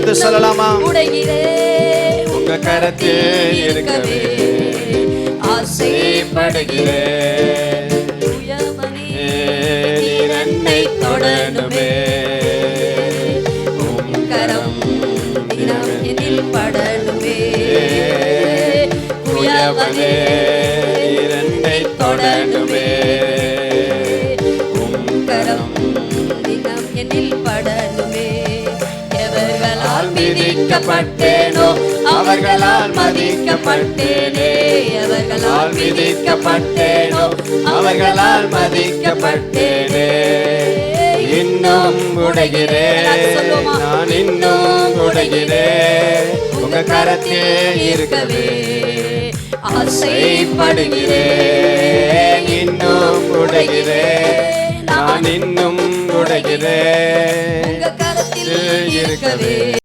சேர்த்து சொல்லலாமா? உடைகிறேன் உங்க கரத்தில் இருக்கவே ஆசைப்படுகிறேன். நீர் என்னை தொடணுமே, உம் கரம் எனில் படணுமே. குயவனே நீர் என்னை தொடணுமே, உம் கரம் தினம் எனில் படணுமே. எவர்களால் மிதிக்கப்பட்டேனோ அவர்களால் மதிக்கப்பட்டேனே. அவர்களால் மிதிக்கப்பட்டேனோ அவர்களால் மதிக்கப்பட்டேனே. இன்னும் உடைகிறேன், நான் இன்னும் உடைகிறேன். உங்க கரத்தில் இருக்கவே ஆசைப்படுகிறேன். இன்னும் உடைகிறேன், நான் இன்னும் உடைகிறேன். உங்க கரத்தில் இருக்கவே